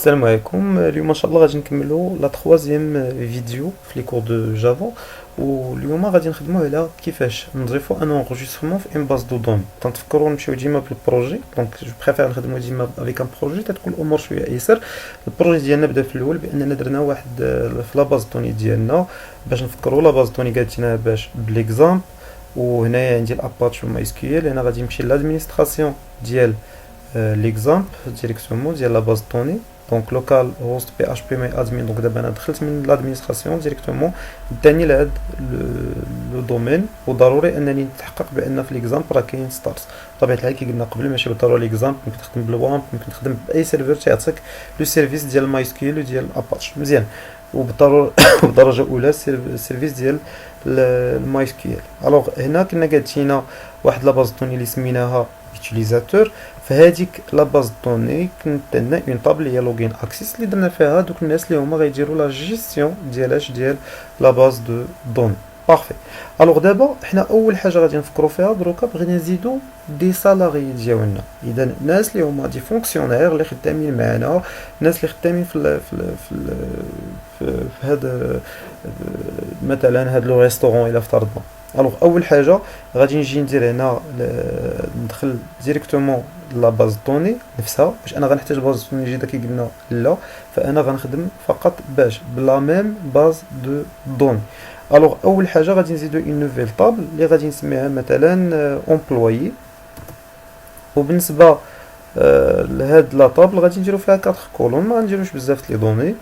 السلام عليكم. اليوم ان شاء الله غادي نكملوا لا تخوازيام فيديو في لي كور دو جافا. واليوم غادي نخدموا على كيفاش نضيفوا ان انغيسترمون في ان باز دو دون. تنتفكروا نمشيو ديما بالبروجي، دونك جو بريفير نخدموا ديما افيك ان بروجي تتكون الامور شويه ايسر. البروجي ديالنا بدا في الاول باننا درنا واحد في لا باز دوني ديالنا باش نفكروا لا باز دوني قالتنا باش بليكزامبل. وهنايا عندي الاباتش والماي اس كيو ال. انا غادي نمشي لادمينستراسيون ديال ليكزامبل ديريكتومون ديال لا باز دوني. دونك لوكال هوست بي اش بي ماي ادمين. دونك دابا انا دخلت من لادمينستراسيون ديريكتومون داني لهاد لو دومين. وضروري انني نتحقق بان في ليكزامبل راه كاين ستارت. بطبيعه الحال كي قلنا قبل ماشي بالضروره ليكزامبل، ممكن تخدم بالوامب، ممكن تخدم باي سيرفر تيعطيك لو سيرفيس ديال ماي سكيل وديال اباتش مزيان. وبالضروره بالدرجه الاولى السيرفيس ديال الماي سكيل. الوغ هنا كنا قالتينا واحد لا باز دوني اللي سميناها يوتيليزاتور. فهاديك لا باز دوني كنت عندنا اون طابل هي لوغين اكسيس اللي درنا فيها دوك الناس اللي هما غيديروا لا جيستيون ديال لا باز دو دوني. بارفي. الوغ دابا حنا اول حاجه غادي نفكروا فيها دروكا بغينا نزيدو دي سالاري ديالنا. اذا الناس اللي هما دي فونكسيونير اللي خدامين معنا، الناس اللي خدامين في هذا مثلا هاد لو ريستورون الى افترضنا. الوغ اول حاجه غادي نجي ندير هنا ندخل ديريكتومون لا باز دوني نفسها. واش انا غنحتاج باز دوني جديده؟ كي قلنا لا، فانا غنخدم فقط باش بلا ميم باز دو دوني. الوغ اول حاجه غادي نزيدو اون نوفيل طابل اللي غادي نسميها مثلا امبلويي. وبالنسبه لهاد لا طابل غادي نديرو فيها 4 كولون، ما غنديروش بزاف لي دوني.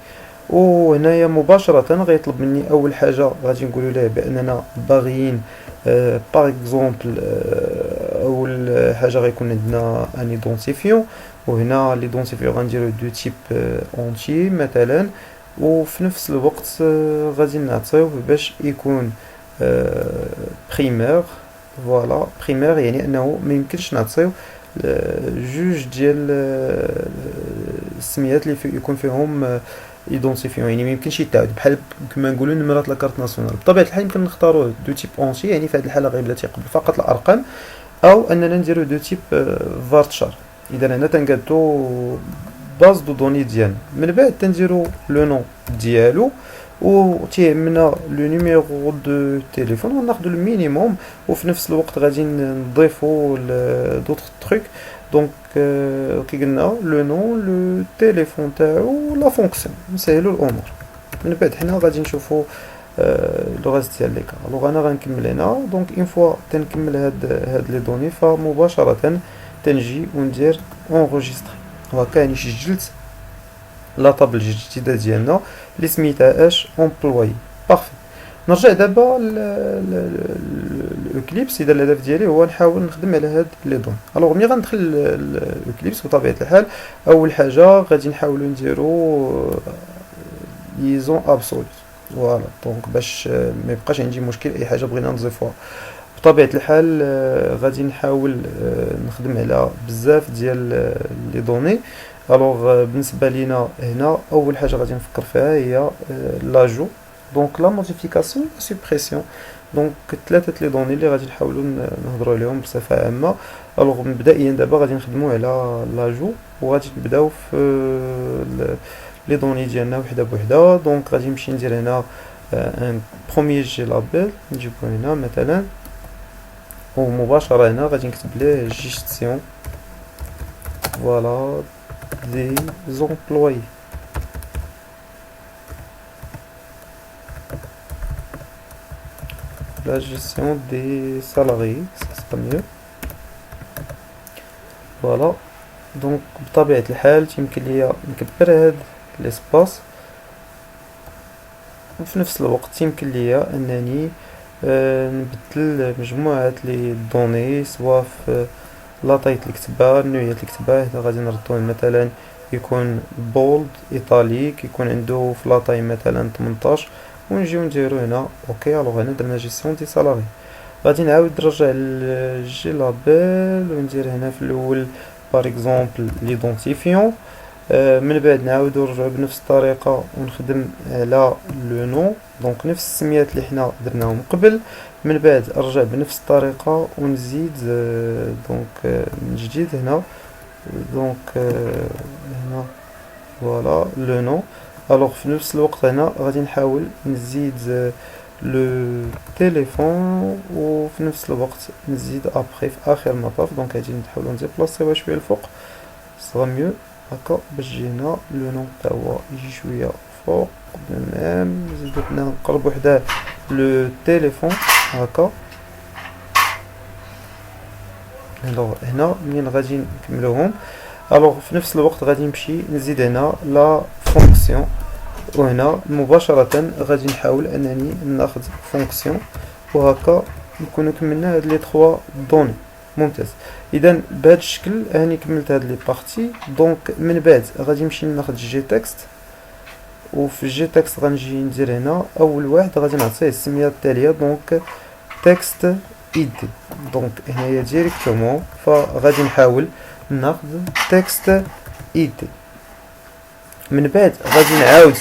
وهنايا مباشرة غيطلب مني أول حاجة غادي نقولوا ليه بأننا باغيين باغ اكزومبل أول حاجة غيكون عندنا ان ايدونتيفيون. وهنا ليدونتيفيون غنديرو دو تيب اونتي مثلا. وفي نفس الوقت غادي نعطيوه باش يكون بريمير. فوالا بريمير يعني أنه ما يمكنش نعطيو جوج ديال السميات اللي يكون فيهم ايدونتيفيون، يعني ما يمكنش يتعاود بحال كما نقولوا نمرات لاكارت ناسيونال. بطبيعه الحال يمكن نختاروا دو تيب اونتي، يعني في هذه الحاله غيبدا تيقبل فقط الارقام، او اننا نديرو دو تيب فارتشار. اذا هنا تنقادو باز دو دوني ديالنا، من بعد تنديرو لو نون ديالو وتيهمنا لو نيميرو دو تليفون وناخدو المينيموم. وفي نفس الوقت غادي نضيفو دوطخ تروك. دونك كي قلنا لو نون لو تليفون تاعو لا فونكسيون نسهلو الامور. من بعد حنا غادي نشوفو لو غاز ديال لي كا. الوغ انا غنكمل هنا. دونك اون فوا تنكمل هاد لي دوني فمباشره تنجي وندير اونغيستري. وهكا يعني سجلت لا طابل الجديده ديالنا اللي سميتها اش امبلوي. بارفي. نرجع دابا الاكليبس. اذا الهدف ديالي هو نحاول نخدم على هاد لي دون. الوغ ملي غندخل الاكليبس بطبيعه الحال اول حاجه غادي نحاولوا نديروا ليزون ابسولوت. فوالا دونك باش ما يبقاش عندي مشكل اي حاجه بغينا نضيفوها. بطبيعه الحال غادي نحاول نخدم على بزاف ديال لي دوني. الوغ بالنسبه لينا هنا اول حاجه غادي نفكر فيها هي لاجو. دونك لا موديفيكاسيون لا سوبريسيون. دونك ثلاثه لي دوني اللي غادي نحاولوا نهضروا عليهم بصفه عامه. الوغ مبدئيا دابا غادي نخدموا على لاجو وغادي نبداو في لي دوني ديالنا وحده بوحده. دونك غادي نمشي ندير هنا ان بروميير جي لابيل نجيبو هنا مثلا. ومباشره هنا غادي نكتب ليه جيستيون فوالا دي زومبلوي. la gestion des salariés, ça sera mieux. فوالا دونك بطبيعة الحال يمكن ليا نكبر هاد ليسباس. وفي نفس الوقت يمكن ليا انني نبدل مجموعة لي دوني سوا في لاطاية الكتابة نوعية الكتابة. هنا غادي نردو مثلا يكون بولد ايطاليك، يكون عنده في لاطاي مثلا 18. ونجيو نديرو هنا اوكي. الوغ هنا درنا جيستيون دي سالاري. غادي نعاود نرجع لجي لابيل وندير هنا في الاول بار اكزومبل ليدونتيفيون. من بعد نعاودو نرجعو بنفس الطريقه ونخدم على لو نون. دونك نفس السميات اللي حنا درناهم قبل. من بعد ارجع بنفس الطريقه ونزيد دونك من جديد هنا. دونك هنا فوالا لو نو. الوغ في نفس الوقت هنا غادي نحاول نزيد لو تليفون، وفي نفس الوقت نزيد ابخي في اخر المطاف. دونك غادي نحاولو نديبلاصيوها شويه الفوق، صغا ميو هكا باش جينا لو نو تا هو يجي شويه فوق. تمام، نزيدو حنا نقربو حداه لو تليفون هكا. الوغ هنا منين غادي نكملوهم، الوغ في نفس الوقت غادي نمشي نزيد هنا لا فونكسيون، وهنا مباشرة غادي نحاول انني ناخذ فونكسيون، وهكا نكونو كملنا هاد لي 3 دوني. ممتاز. اذا بهذا الشكل هاني كملت هاد لي بارتي. دونك من بعد غادي نمشي ناخذ جي تكست، وفي جي تكست غنجي ندير هنا اول واحد غادي نعطيه السميه التاليه، دونك تكست اي دي. دونك هنايا ديريكتومون فغادي نحاول ناخذ تكست اي دي. من بعد غادي نعاود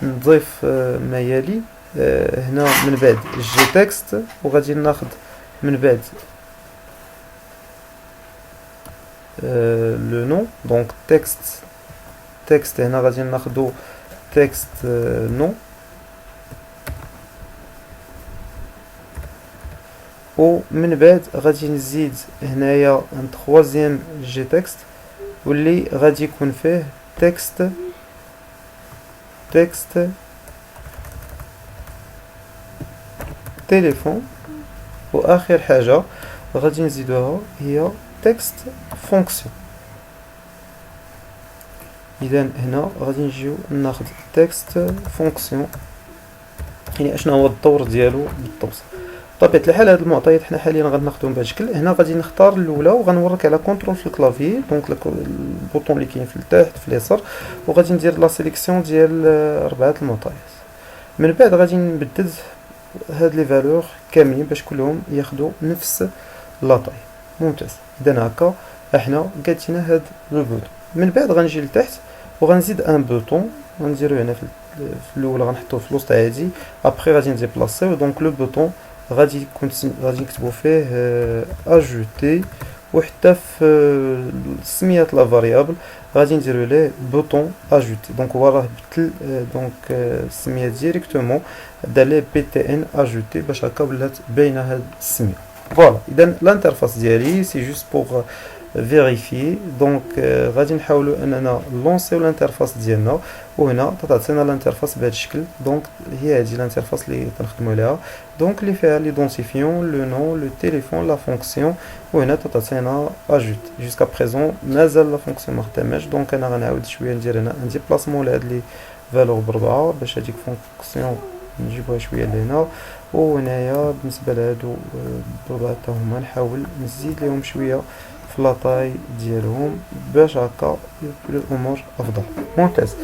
نضيف ما يلي هنا من بعد جي تكست، وغادي ناخذ من بعد لو نو. دونك تكست هنا غادي ناخذو تكست نو، ومن بعد غادي نزيد هنايا ان تخوازيام جي تكست، واللي غادي يكون فيه تكست تليفون، واخر حاجه غادي نزيدوها هي تكست فونكسيون. اذا هنا غادي نجيو ناخذ تكست فونكسيون، يعني اشنا هو الدور ديالو بالضبط. بطبيعه الحال هاد المعطيات حنا حاليا غناخذهم بهذا الشكل. هنا غادي نختار الاولى وغنوريك على كونترول في الكلافي، دونك البوطون اللي كاين في التحت في اليسار، وغادي ندير لا سيليكسيون ديال 4 المعطيات. من بعد غادي نبدد هاد لي فالور كاملين باش كلهم ياخذوا نفس لاطاي. ممتاز. اذا هكا احنا قادينا هاد لو بوطون. من بعد غنجي لتحت وغنزيد ان بوطون، غنديرو هنا في الاول غنحطوه في الوسط عادي، ابخي غادي نديبلاصيو. دونك لو بوطون غادي نكتبو فيه اجوتي، وحتى في سميات لا فاريابل غادي نديرو ليه بوطون اجوتي. دونك هو راه بدل دونك السميه ديريكتومون دار ليه بي تي ان اجوتي باش هكا ولات باينه هاد السميه. فوالا. اذا الانترفاس ديالي سي جوست بوغ فيريفي. دونك غادي نحاولوا اننا لونسيو الانترفاس ديالنا، وهنا تعطينا الانترفاس بهذا الشكل. دونك هي هذه الانترفاس اللي كنخدموا عليها، دونك اللي فيها ليدونتيفيون لو نون لو تليفون لا فونكسيون، وهنا تعطينا اجوت. جوسكا بريزون مازال لا فونكسيون ما خداماش. دونك انا غنعاود شويه ندير هنا ان ديبلاسمون لهاد لي فالور بربعه باش هذيك فونكسيون نجيبوها شويه لهنا، وهنايا بالنسبه لهادو بربعه حتى هما نحاول نزيد لهم شويه في لاطاي ديالهم باش هكا الامور افضل. ممتاز.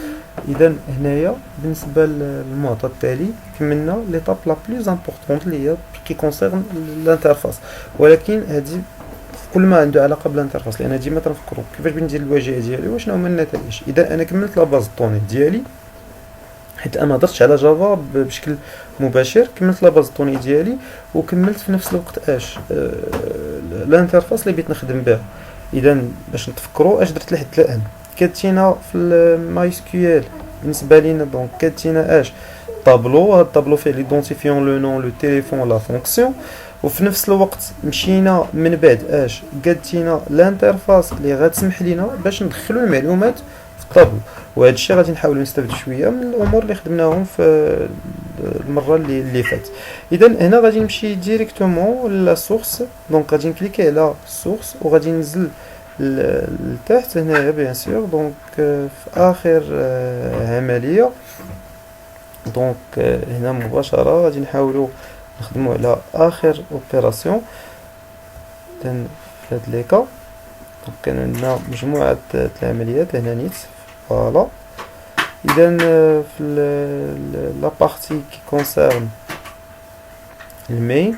اذا هنايا بالنسبه للمعطى التالي كملنا ليطاب لا بلوز امبورطونط اللي هي كي كونسيرن الانترفاس، ولكن هذه كل ما عنده علاقه بالانترفاس، لان ديما تنفكروا كيفاش بندير الواجهه ديالي وشنو هما النتائج. اذا انا كملت لا باز طوني ديالي، حيت انا هضرتش على جافا بشكل مباشر، كملت لا باز طوني ديالي وكملت في نفس الوقت اش الانترفاس اللي بغيت نخدم بها. اذا باش نتفكروا اش درت لحد الان، كاتينا في الماي اس كيو ال بالنسبه لينا. دونك كاتينا اش طابلو، هاد الطابلو فيه ليدونتيفيون لو نون لو تليفون لا فونكسيون، وفي نفس الوقت مشينا من بعد اش قادتينا الانترفاس اللي غتسمح لينا باش ندخلوا المعلومات في الطابلو. وهذا الشيء غادي نحاولوا نستافدوا شويه من الامور اللي خدمناهم في المره اللي فاتت. اذا هنا غادي نمشي ديريكتومون لا سورس. دونك غادي نكليكي على سورس وغادي ننزل لتحت هنايا بيان سور. دونك في اخر عمليه، دونك هنا مباشره غادي نحاولوا نخدموا على اخر اوبيراسيون في هاد ليكا. دونك كان عندنا مجموعه العمليات هنا نيت. فوالا. اذا في لا بارتي كي كونسيرن المين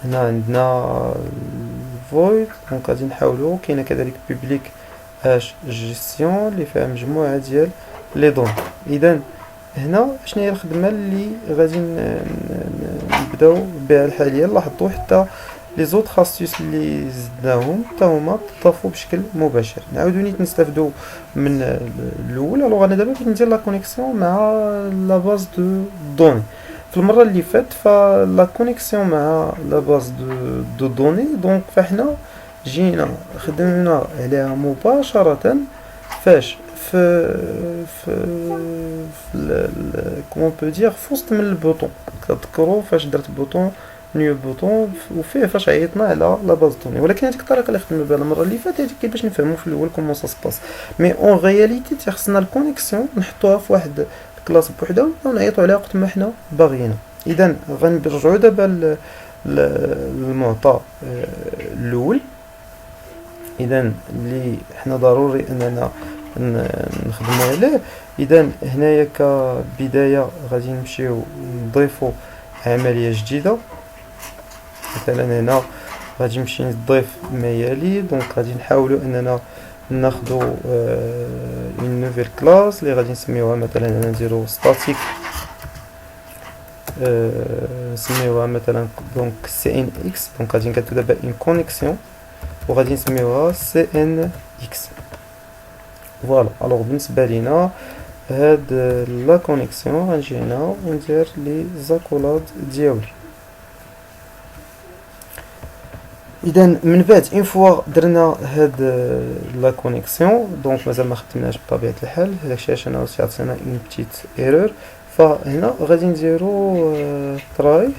هنا عندنا الفويد. دونك غادي نحاولوا كاينه كذلك بوبليك اش جيستيون اللي فيها مجموعه ديال لي دون. اذا هنا شنو هي الخدمه اللي غادي نبداو بها حاليا. لاحظوا حتى لي زوطخ استيس اللي زدناهم حتى هما تضافوا بشكل مباشر. نعاودو نيت نستافدو من الاول. الوغ انا دابا بغيت ندير لا كونيكسيون مع لا باز دو دوني. في المره اللي فات فلا كونيكسيون مع لا باز دو دوني دونك فاحنا جينا خدمنا عليها مباشره فاش كومون بو دير فوسط من البوطون. تذكروا فاش درت بوطون نيو بوطون وفيه فاش عيطنا على لا باز دوني. ولكن هذيك الطريقه اللي خدمنا بها المره اللي فاتت هذيك باش نفهموا في الاول كومون سا سباس. مي اون رياليتي تخصنا الكونيكسيون نحطوها في واحد الكلاس بوحدها ونعيطوا عليها وقت ما حنا باغيين. اذا غنرجعوا دابا للمعطى الاول. اذا اللي حنا ضروري اننا نخدموا عليه. اذا هنايا كبدايه غادي نمشيو نضيفوا عمليه جديده. مثلا هنا غادي نمشي نضيف ما يلي. دونك غادي نحاولوا اننا ناخذوا اون نوفيل كلاس اللي غادي نسميوها مثلا هنا نديرو ستاتيك. نسميوها مثلا دونك سي ان اكس. دونك غادي نكتبوا دابا اون كونيكسيون وغادي نسميوها سي ان اكس. فوالا. الوغ بالنسبه لينا هاد لا كونيكسيون غنجي هنا وندير لي زاكولاد ديالي. اذا من بعد اون فوا درنا هاد لا كونيكسيون دونك مازال ما خدمناش بطبيعه الحال. داكشي علاش انا عطينا اون بتيت ايرور. فهنا غادي نديرو تراي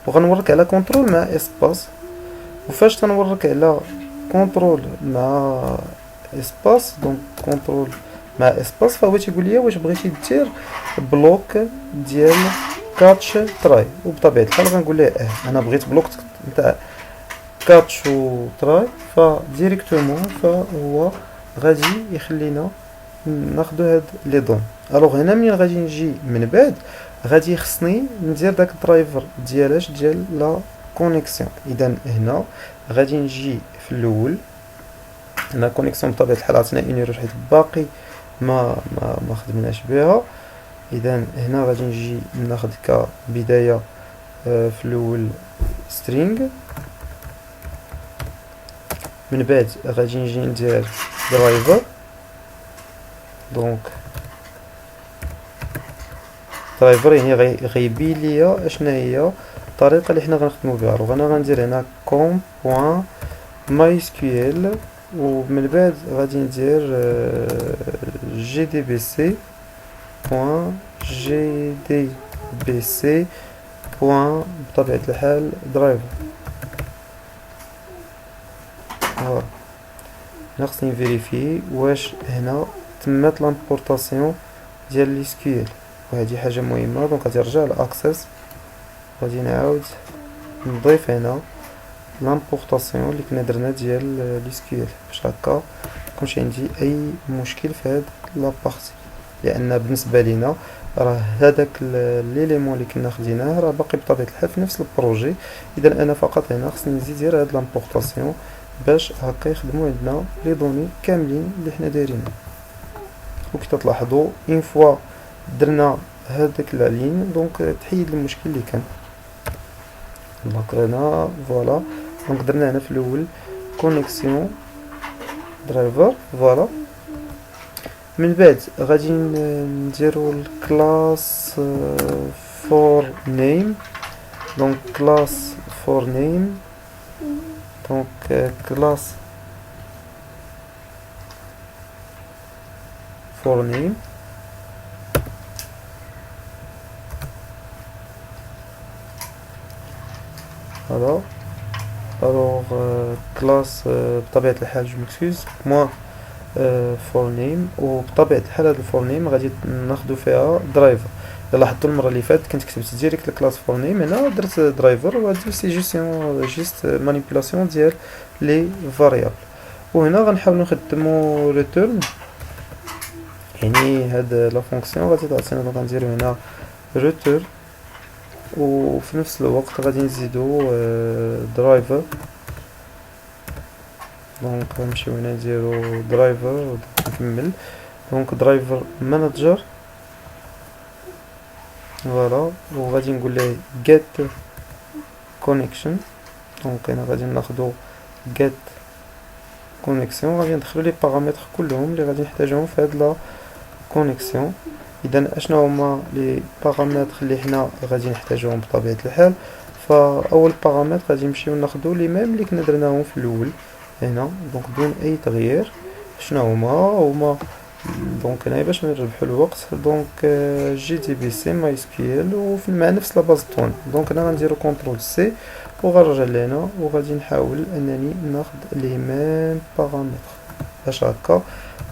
وغنورك على كونترول مع اسباس. وفاش تنورك على كونترول مع اسباس دونك كونترول مع اسباس فهو تيقول لي واش بغيتي دير بلوك ديال كاتش تراي. وبطبيعه الحال غنقول ليه انا بغيت بلوك نتاع كاتش و تراي. فديريكتومون فهو غادي يخلينا ناخدو هاد لي دون. الوغ هنا منين غادي نجي من بعد غادي خصني ندير داك الدرايفر ديالاش ديال لا كونيكسيون. اذا هنا غادي نجي في الاول. هنا كونيكسيون بطبيعه الحال عطينا اينيرور حيت باقي ما خدمناش بها. اذا هنا غادي نجي ناخد كبدايه في الاول string. من بعد غادي نجي ندير درايفر. دونك درايفر يعني غيبين ليا اشنا هي الطريقه اللي حنا غنخدموا بها. انا غندير هنا com.mysql ومن بعد غادي ندير gdbc بطبيعه الحال درايفر. هنا خصني نفيريفي واش هنا تمت لامبورطاسيون ديال لي سكيل وهذه حاجه مهمه. دونك غادي نرجع لاكسس غادي نعاود نضيف هنا لامبورطاسيون اللي كنا درنا ديال لي سكيل باش هكا ميكونش عندي اي مشكل في هاد لابارتي. لان بالنسبه لينا راه هذاك ليليمون اللي كنا خديناه راه باقي بطبيعه الحال في نفس البروجي. اذا انا فقط هنا خصني نزيد ندير هاد لامبورطاسيون باش هكا يخدموا عندنا لي دوني كاملين اللي حنا دايرينهم. وكي تلاحظوا اون فوا درنا هذاك لا لين دونك تحيد المشكل اللي كان. دونك هنا فوالا. دونك درنا هنا في الاول كونيكسيون درايفر. فوالا. من بعد غادي نديرو الكلاس فور نيم. دونك كلاس فور نيم. دونك كلاس فور نيم. فوالا. الوغ كلاس بطبيعة الحال جو مكسكوز موا فور نيم. وبطبيعة الحال هاد الفور نيم غادي ناخدو فيها درايفر. الا لاحظتوا المره اللي فاتت كنت كتبت ديريكت الكلاس فور نيم هنا درت درايفر وهادي سي جيست مانيبيولاسيون ديال لي فاريابل. وهنا غنحاولوا نخدموا ريتيرن يعني هاد لا فونكسيون غادي تعطينا. دونك غنديرو هنا ريتيرن وفي نفس الوقت غادي نزيدو درايفر. دونك غنمشيو هنا نديرو درايفر ونكمل. دونك درايفر مانجر. فوالا. وغادي نقول ليه get connection دونك هنا غادي ناخدو get كونيكسيون، غادي ندخلو لي بارامتر كلهم اللي غادي نحتاجهم في هاد لا كونيكسيون. اذا اشنو هما لي بارامتر اللي حنا غادي نحتاجوهم بطبيعه الحال؟ فاول بارامتر غادي نمشيو ناخدو لي ميم اللي كنا درناهم في الاول هنا، دونك بدون اي تغيير. شنو هما دونك هنا باش ما نربحو الوقت، دونك جي دي بي سي ماي اس كيو ال مع نفس لا باز طون. دونك هنا غنديرو كونترول سي وغنرجع لهنا وغادي نحاول انني ناخد لي ميم بارامتر باش هكا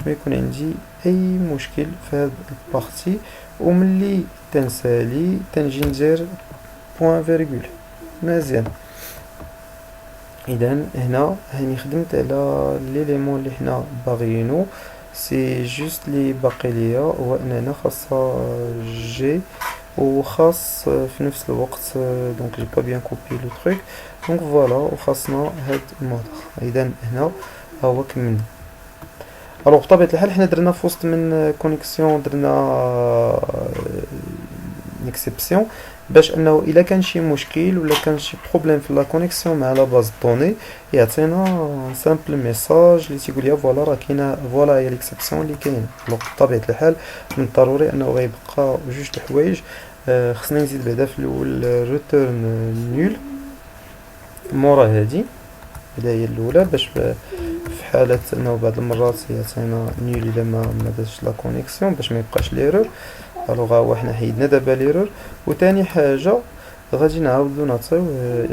ما يكون عندي اي مشكل في هاد البارتي. وملي تنسالي تنجي ندير بوان فيرغول مزيان. اذا هنا هاني خدمت على ليليمون اللي حنا باغيينو، سي جوست لي باقي ليا هو ان هنا خاصها جي وخاص في نفس الوقت دونك جي با بيان كوبي لو تروك دونك فوالا وخاصنا هاد الموتور. اذا هنا هو كملنا. الوغ بطبيعة الحال حنا درنا في وسط من كونيكسيون درنا اكسبسيون باش انه الا كان شي مشكل ولا كان شي بروبليم في لا كونيكسيون مع لا باز دوني يعطينا سامبل ميساج اللي تيقول لي فوالا راه كاينه فوالا هي ليكسبسيون اللي كاينه. دونك بطبيعة الحال من الضروري انه غيبقى جوج الحوايج. خصني نزيد بعدا في الاول ريتيرن نول مورا هادي هذا هي الاولى باش في حالة انه بعض المرات يعطينا نول الا ما دازش لا كونيكسيون باش ما يبقاش ليرور. الوغ هو حنا حيدنا دابا ليرور. وثاني حاجه غادي نعاودو نعطيو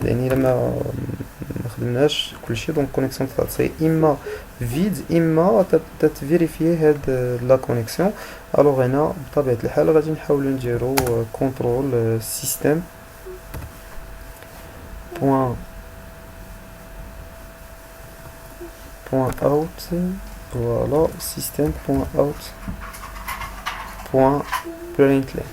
يعني الا ما خدمناش كلشي دونك كونيكسيون تعطي اما فيد اما تفيريفي هاد لا كونيكسيون. الوغ هنا بطبيعه الحال غادي نحاولو نديرو كونترول سيستم بوان اوت فوالا سيستم بوان اوت بوان برينت لين.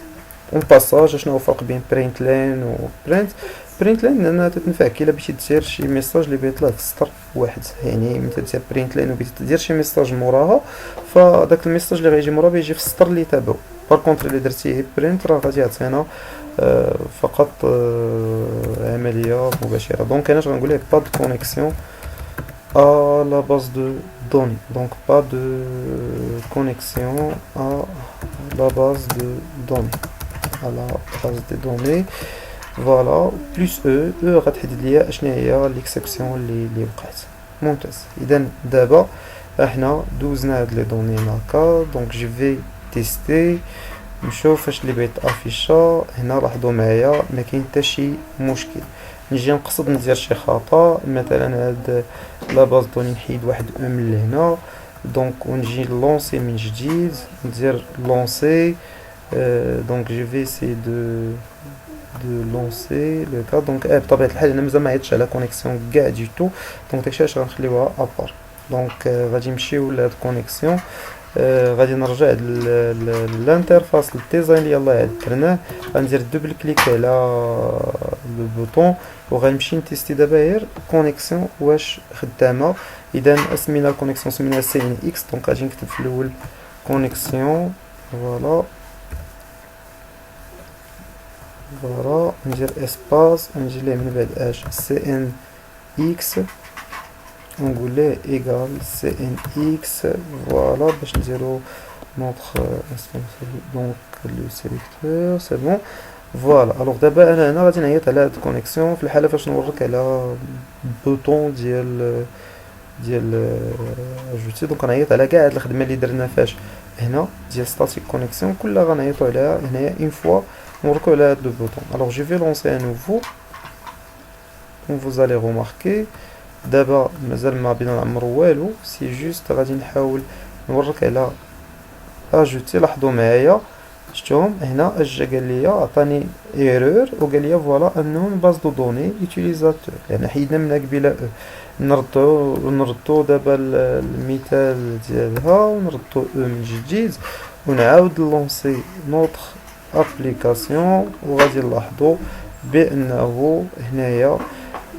اون باساج شنو هو الفرق بين برينت لين و برينت لين انها تتنفع كي الا بغيتي دير شي ميساج اللي بيطلع في سطر واحد. يعني ملي دير برينت لين وبغيتي دير شي ميساج موراها فداك الميساج اللي غيجي موراه بيجي في السطر اللي تابعو. بار كونطر اللي درتيه برينت راه غادي يعطينا فقط عمليه مباشره. دونك انا اش غنقول لك با دو كونيكسيون à la base de données, donc pas de connexion à la base de données, à la base de données. Voilà, plus غتحدد ليا اشنا هي ليكسيبسيون اللي وقعت. ممتاز. اذا دابا احنا دوزنا هاد لي دوني هناكا دونك جو في تيستي نشوف اش اللي بغيت افيشا. هنا لاحظوا معايا ما كاين حتى شي مشكل. نجي نقصد ندير شي خطا مثلا هاد لا باز دوني نحيد واحد من لهنا دونك ونجي لونسي من جديد ندير لونسي دونك جو في سي دو لونسي لو كا دونك بطبيعه الحال انا مازال ما عيطتش على كونيكسيون كاع دي تو دونك داكشي علاش غنخليوها ابار. دونك غادي نمشيو لهاد كونيكسيون غادي نرجع للانترفاس الديزاين اللي يلاه درناه. غندير دوبل كليك على لو بوطون وغنمشي نتيستي دابا غير كونيكسيون واش خدامه. اذا سمينا الكونيكسيون سميناها سي ان اكس دونك غادي نكتب في الاول كونيكسيون فوالا ندير اسباس نجي ليه من بعد اش سي ان اكس ونقول له ايغال سي ان اكس فوالا باش نديرو نوتخ دونك لو سيليكتور سي بون فوالا. الوغ دابا انا هنا غادي نعيط على هاد الكونيكسيون في الحاله فاش نوريك على بوطون ديال اجوتي دونك غنعيط على كاع هاد الخدمه اللي درنا فاش هنا ديال ستاتيك كونيكسيون كلها غنعيطو عليها هنايا اون فوا نوريكو على هاد لو بوطون. الوغ جو في لونسي ان نوفو كوم فوز الي روماركي دابا مازال ما بينا نعمرو والو سي جوست غادي نحاول نوريك على اجوتي. لاحظوا معايا شفتوهم هنا اجا قال لي عطاني ايرور وقال لي فوالا انون باز دو دوني يوتيليزاتور لان حيدنا منها قبيله نردو دابا المثال ديالها ونردو من جديد ونعاود لونسي نوتر ابليكاسيون وغادي نلاحظوا بانه هنايا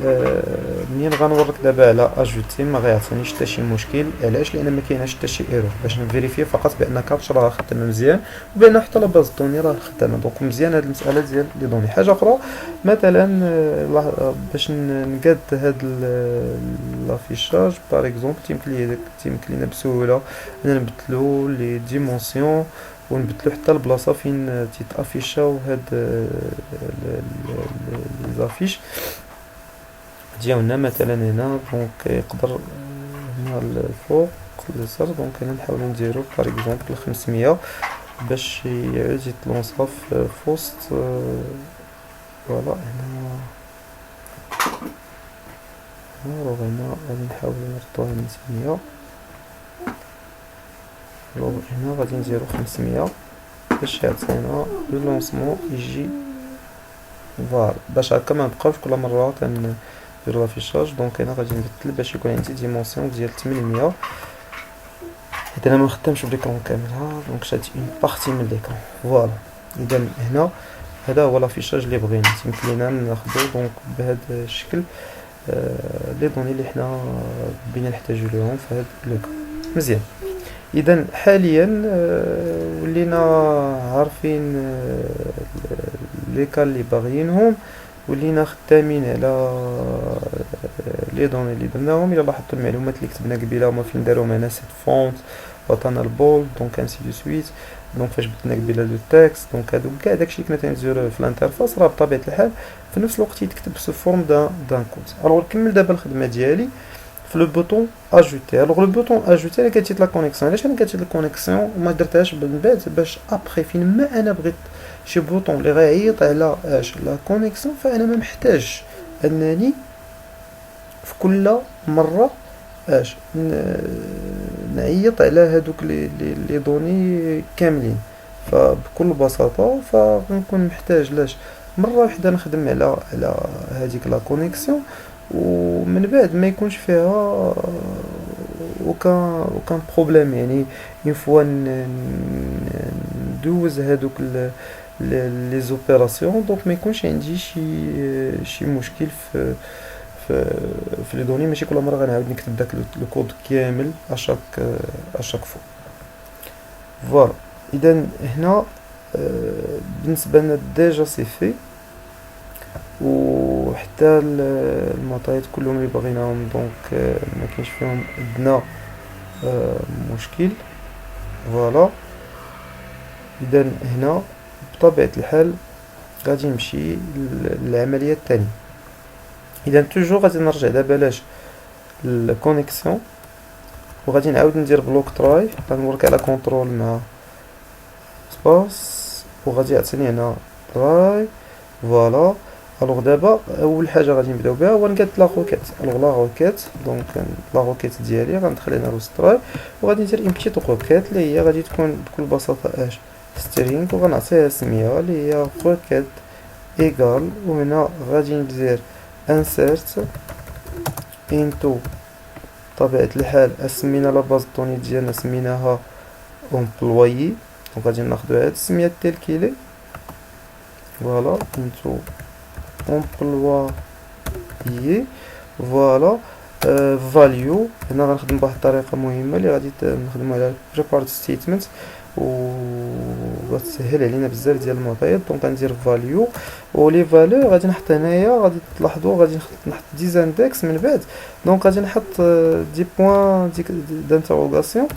منين غنوريك دابا على اجوتي ما غيعطينيش حتى شي مشكل. علاش؟ لان ما كايناش حتى شي ايرور، باش نفيريفي فقط بان كارتش راه خدامه مزيان وبان حتى لا باز دوني راه خدامه. دونك مزيان هاد المساله ديال لي دوني. حاجه اخرى مثلا باش نقاد هاد لافيشاج باغ اكزومبل تيمكن لينا بسهوله ان نبدلو لي ديمونسيون ونبدلو حتى البلاصه فين تيتافيشاو هاد لي زافيش ديالنا. مثلا هنا دونك يقدر هنا الفوق اليسار، دونك هنا نحاولو نديرو باغ اكزومبل 500 باش يعود يتلونصا في وسط. فوالا هنا هنا غادي نحاولو نردوها 200. هنا غادي نديرو 500 باش يعطينا لو لونسمون يجي فوالا، باش هكا ما نبقاوش كل مره كنديرو لافيشاج. دونك هنا غادي نبدل باش يكون عندي ديمونسيون ديال 800 حيت انا ما خدامش بليكرون كامل. دونك شادي اون بارتي من ليكرون. فوالا اذا هنا هذا هو لافيشاج اللي بغينا. يمكن لينا ناخدو دونك بهذا الشكل لي دوني اللي حنا بغينا نحتاجو ليهم في هذا لوكا. مزيان. اذا حاليا ولينا عارفين لي كال اللي باغيينهم، ولينا خدامين على لي دوني اللي درناهم. الا لاحظتوا المعلومات اللي كتبنا قبيله هما فين داروهم هنا سيت فونت وعطانا البول دونك انسي دو سويت. دونك فاش بدلنا قبيله لو تكست دونك هادو كاع داكشي كنا تنديرو في الانترفاس راه بطبيعه الحال في نفس الوقت يتكتب سو فورم دان كود. الوغ نكمل دابا الخدمه ديالي في لو بوطون اجوتي. الوغ لو بوطون اجوتي الا كانت لا كونيكسيون، علاش انا كانت لا كونيكسيون وما درتهاش من بعد؟ باش ابخي فين ما انا بغيت شي بوطون اللي غيعيط على لا كونيكسيون، فانا ما محتاج انني في كل مره نعيط على هادوك لي دوني كاملين. فبكل بساطه فغنكون محتاج لاش مره واحده نخدم على هذيك لا كونيكسيون، ومن بعد ما يكونش فيها وكان بروبليم. يعني اون فوا ندوز هادوك لي زوبيراسيون دونك ما يكونش عندي شي مشكل في لي دوني. ماشي كل مره غنعاود نكتب داك لو كود كامل اشاك فوا. فوالا اذا هنا بالنسبه لنا ديجا سي في، وحتى المعطيات كلهم اللي بغيناهم دونك ما كاينش فيهم ادنى مشكل. فوالا اذا هنا بطبيعه الحال غادي نمشي للعمليه الثانيه. اذا توجور غادي نرجع دابا لاش الكونيكسيون، وغادي نعاود ندير بلوك تراي غنورك على كونترول مع سباس وغادي يعطيني هنا تراي. فوالا الوغ دابا اول حاجه غادي نبداو بها هو نقاد لا روكيت. الوغ لا روكيت دونك لا روكيت ديالي غندخل هنا روستراي وغادي ندير اون بيتيت روكيت اللي هي غادي تكون بكل بساطه سترينغ، وغنعطيها سميه اللي هي روكيت ايغال. وهنا غادي ندير insert into طبيعة الحال سمينا لا باز دوني ديالنا سميناها امبلويي، وغادي ناخدو هاد السمية تيل كيلي. فوالا into امبلويي. فوالا فاليو هنا غنخدم بواحد الطريقة مهمة اللي غادي نخدمو على prepared statement وغتسهل علينا بزاف ديال المعطيات. دونك غندير فاليو ولي فالور غادي نحط هنايا، غادي تلاحظوا غادي نحط ديزاندكس من بعد. دونك غادي نحط دي بوين دانتروغاسيون.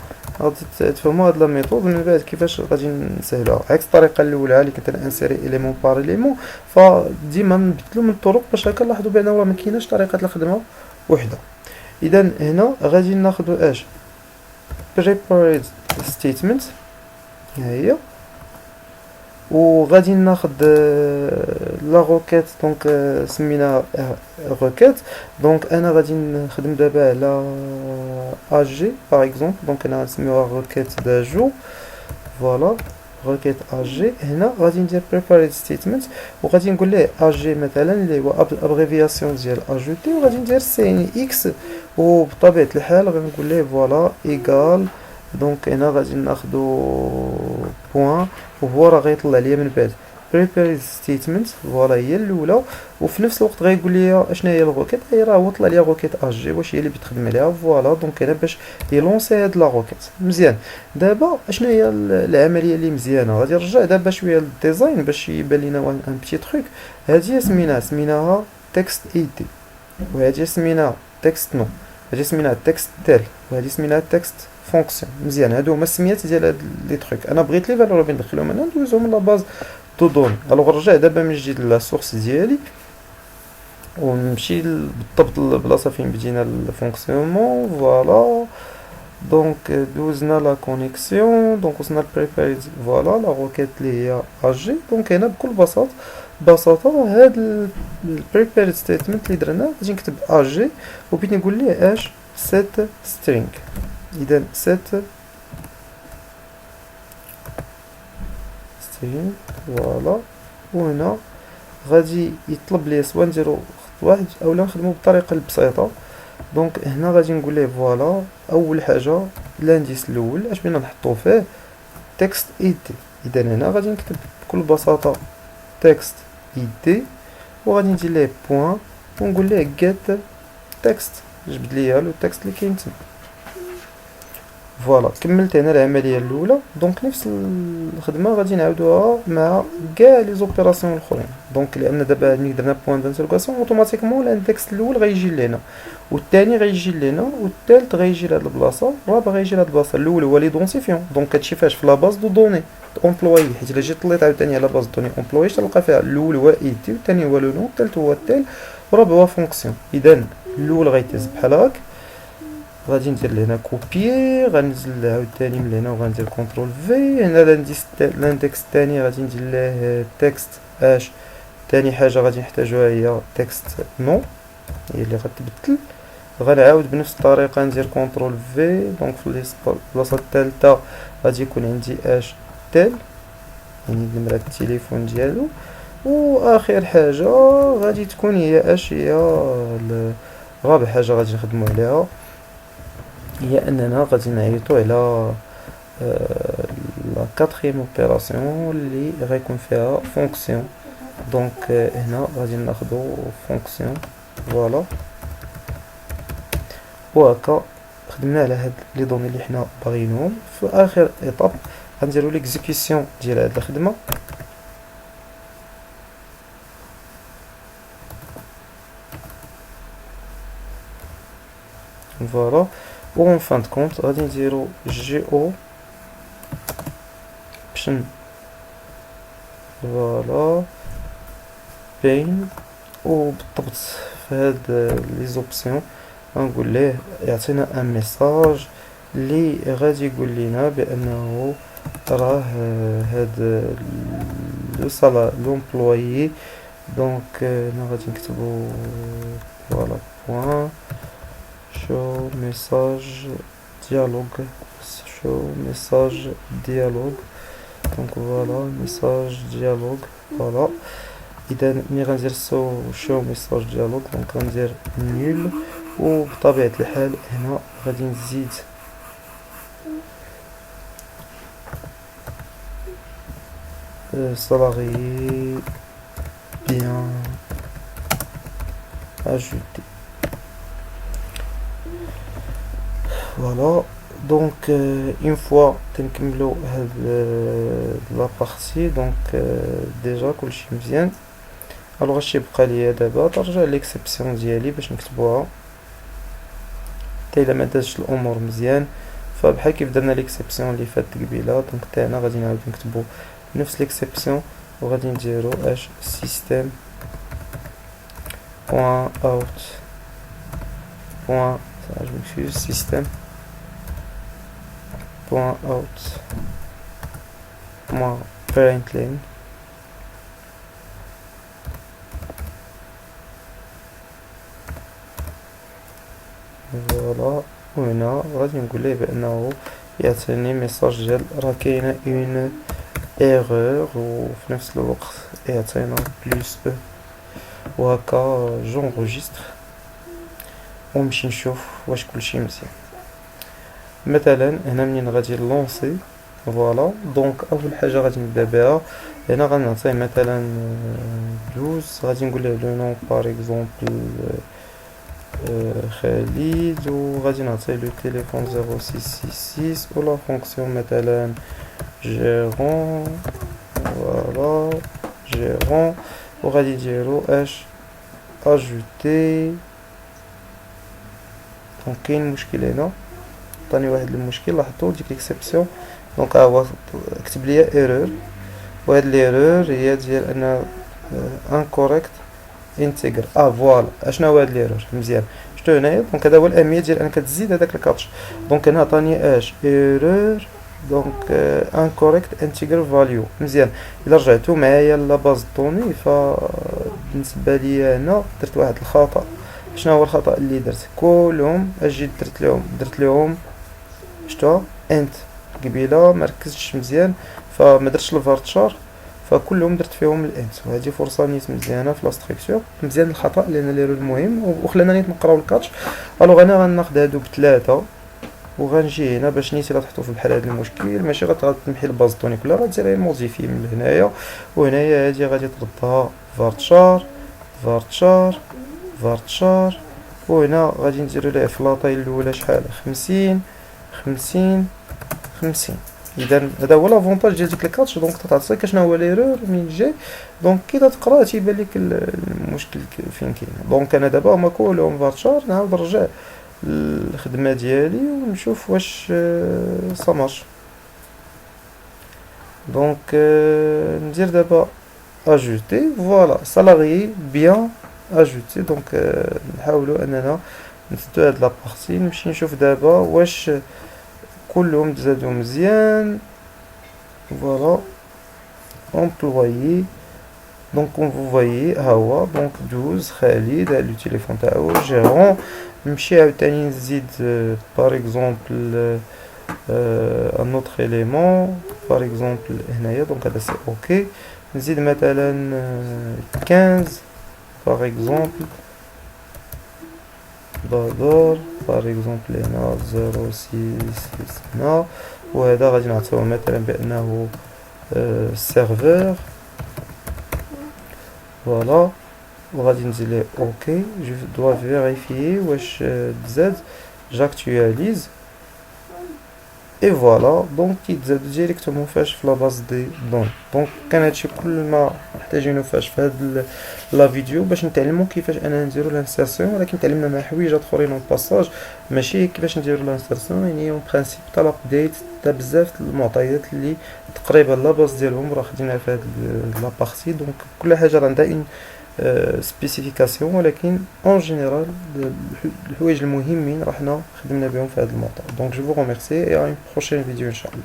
غادي تفهموا هاد لا ميثود من بعد كيفاش غادي نسهلوها عكس الطريقه الاولى اللي كنت انسيري اليمون بار اليمون. فديما نبدلوا من الطرق باش هكا نلاحظوا بان راه ما كايناش طريقه الخدمه وحده. اذا هنا غادي ناخذوا prepared statement ها هي، وغادي ناخذ لا روكيت دونك سمينا روكيت. دونك انا غادي نخدم دابا على اجي باغ اكزومبل. دونك انا غنسميوها روكيت داجو. فوالا روكيت اجي. هنا غادي ندير prepared statement وغادي نقول ليه اجي مثلا اللي هو ابريفياسيون ديال اجوتي، وغادي ندير سي اكس وبطبيعه الحال غنقول ليه فوالا ايغال. دونك هنا غادي ناخدو بوين وهو راه غيطلع ليا من بعد prepared statement فوالا هي الاولى، وفي نفس الوقت غيقول لي اشنا هي الروكيت، هي راه هو طلع لي روكيت اجي واش هي اللي بتخدم عليها فوالا. دونك انا باش يلونسي هاد لا روكيت مزيان. دابا اشنا هي العمليه اللي مزيانه، غادي نرجع دابا شويه للديزاين باش يبان لينا ان بتي تروك. هادي سميناها تكست ايدي، وهادي سميناها تكست نو، هادي سميناها تكست تيل، وهادي سميناها تكست فونكسيون. مزيان، هادو هما السميات ديال هاد لي تروك. انا بغيت لي فالور ندخلهم هنا ندوزهم لا باز دو دوني. الوغ نرجع دابا من جديد للسورس ديالي ونمشي بالضبط للبلاصه فين بدينا الفونكسيونمون فوالا. دونك دوزنا لا كونيكسيون، دونك وصلنا للبريباريد فوالا لا روكيت اللي هي اجي. دونك هنا بكل بساطه هاد البريباريد ستيتمنت اللي درنا غادي نكتب اجي وبغيت نقول ليه اش set string. اذا set string فوالا، وهنا غادي يطلب لي سوا نديرو خط واحد اولا نخدمو بالطريقه البسيطه. دونك هنا غادي نقول ليه فوالا اول حاجه الانديس الاول اش بغينا نحطو فيه تكست اي دي. اذا هنا غادي نكتب بكل بساطه تكست اي دي، وغادي ندير ليه بوين ونقول ليه get text جبد ليا لو تكست اللي كاين تما فوالا. كملت هنا العمليه الاولى. دونك نفس الخدمه غادي نعاودوها مع كاع لي زوبيراسيون الاخرين. دونك لان دابا ملي درنا بوين دانترغاسيون اوتوماتيكمون الاندكس الاول غيجي لهنا، والثاني غيجي لهنا، والثالث غيجي لهاد البلاصه، الرابع غيجي لهاد البلاصه. الاول هو ليدونتيفيون، دونك هادشي فاش في لا باز دو دوني امبلوي، حيت الا جيت طليت عاوتاني على باز دوني امبلوي تلقى فيها الاول هو اي تي، والثاني هو لو نو، والثالث هو التيل، والرابع هو فونكسيون. اذا الاول غيتهز بحال هاك، غادي ندير لهنا كوبيي، غنزل عاوتاني من هنا وغندير كونترول في. هنا الاندكس الثاني غادي ندير ليه تكست اش. ثاني حاجه غادي نحتاجوها هي تكست نو، هي اللي غتبدل. غنعاود بنفس الطريقه ندير كونترول في. دونك في البلاصه الثالثه غادي يكون عندي اش تيل، يعني نمرة التليفون ديالو. واخر حاجه غادي تكون هي اش، هي رابع حاجه غادي نخدمو عليها، هي اننا غادي نعيطو على لا كاتريم اوبيراسيون اللي غيكون فيها فونكسيون. دونك هنا غادي ناخدو فونكسيون فوالا، وهكا خدمنا على هاد لي دوني اللي حنا باغينهم. في اخر ايطاب غنديرو ليكزيكسيون ديال هاد الخدمه فوالا. و en fin de compte غادي نديرو جي او بشن فوالا بين. وبالضبط في هاد لي زوبسيون غنقول ليه يعطينا ان ميساج اللي غادي يقول لنا بانه راه هاد لو سالا لومبلويي. دونك هنا غادي نكتبو فوالا بوين show message dialogue, show message dialogue. Donc voilà, message dialogue voilà. اذا ملي غندير show message dialogue دونك غندير nul. وبطبيعة الحال هنا غادي نزيد salarié bien ajouté. Voilà, donc une fois تنكملو هاد لا بارتي دونك ديجا كلشي مزيان. الوغ هادشي بقى ليا دابا ترجع ليكسيبسيون ديالي باش نكتبوها حتى الا ما دازش الامور مزيان. فبحال كيف درنا ليكسيبسيون اللي فاتت قبيله دونك حتى هنا غادي نعاود نكتبو نفس ليكسيبسيون، وغادي نديرو اش سيستيم بوين اوت بوين سيستيم point out point parent line فوالا. وهنا غادي نقول ليه بانه يعطيني ميساج ديال راه كاينه اون ايرور، وفي نفس الوقت يعطينا بلس او. وهكا جونغوجيستر ونمشي نشوف واش كلشي مزيان. مثلا هنا منين غادي نلونسي فوالا. دونك اول حاجه غادي نبدا بها، هنا غنعطيه مثلا 12، غادي نقول له لو نون باغ اكزومبل خالد، وغادي نعطيه لو تليفون 0666 ولا فونكسيون مثلا جيرون. فوالا جيرون، وغادي نديرو اش اجوتي. دونك كاين مشكل هنا، عطاني واحد المشكل، لاحظتو ديك ليكسيبسيون. دونك ها هو كتب ليا ايرور، وهاد ليرور هي ديال ان انكوريكت انتيغر. فوالا اشنا هو هاد ليرور مزيان شتو هنايا. دونك هذا هو الاهميه ديال انك تزيد هذاك الكاتش. دونك هنا عطاني اش ايرور، دونك انكوريكت انتيغر فاليو. مزيان، الا رجعتو معايا لاباز دوني، فبالنسبه ليا هنا درت واحد الخطا. شنو هو الخطا اللي درت؟ كلهم اجي درت لهم شتو انت قبيله، مركزتش مزيان فما درتش الفارتشار، فكلهم درت فيهم الانت. وهذه فرصه نيت مزيانه في لا ستركتور. مزيان الخطا لان ليرو المهم، وخلانا نيت نقراو الكاتش. الوغ انا غناخد هادو بثلاثه، وغنجي هنا باش نيت الا تحطو في بحال هاد المشكل ماشي غتمحي الباز طونيك، ولا غدير موديفي من هنايا. وهنايا هادي غادي تردها فارتشار فارتشار فارتشار، وهنا غادي نديرو ليه في لاطاي الاولى شحال 50 50 50. اذا هذا هو لافونتاج ديال ديك الكاتش. دونك تعطيك شنو هو ليرور من جاي، دونك كي تقرا تيبان لك المشكل فين كاين. دونك انا دابا هما كلهم فارتشار، نعاود نرجع الخدمه ديالي ونشوف واش صاماش. دونك ندير دابا اجوتي. فوالا سالاري بيان اجوتي. دونك نحاولوا اننا نسدو هاد لابارتي. نمشي نشوف دابا واش كلهم تزادو مزيان. فوالا امبلويي. دونك كوم فو فويي ها هو، دونك 12 خالد، هاد لو تيليفون تاعو جيرون. نمشي عاوتاني نزيد باغ اكزومبل ان اوتر اليمون باغ اكزومبل هنايا. دونك هذا سي اوكي. نزيد مثلا 15 باغ اكزومبل دادور باغ اكزومبل هنا 06 هنا. وهذا غادي نعطيوه مثلا بانه سيرفور. فوالا، وغادي ندير ليه اوكي. جو دوا فيريفيي واش تزاد، جاكتواليز اي فوالا. دونك كيتزادو ديريكتومون فاش في لاباز دي دون. دونك كان هادشي كل ما محتاجينو فاش في هاد لا فيديو باش نتعلمو كيفاش انا نديرو لانسيرسيون. ولكن تعلمنا مع حويجات اخرين اون باساج، ماشي كيفاش نديرو لانسيرسيون. يعني اون برينسيپ تاع الابديت تاع بزاف المعطيات اللي تقريبا لاباز ديالهم راه خدينا في هاد لا بارتي. دونك كل حاجه عندها اون سبيسيفيكاسيون، ولكن اون جينيرال الحوايج المهمين راه حنا خدمنا بهم في هذا الموضوع. دونك جو فو ريميرسي اي ا اون بروشين فيديو ان شاء الله.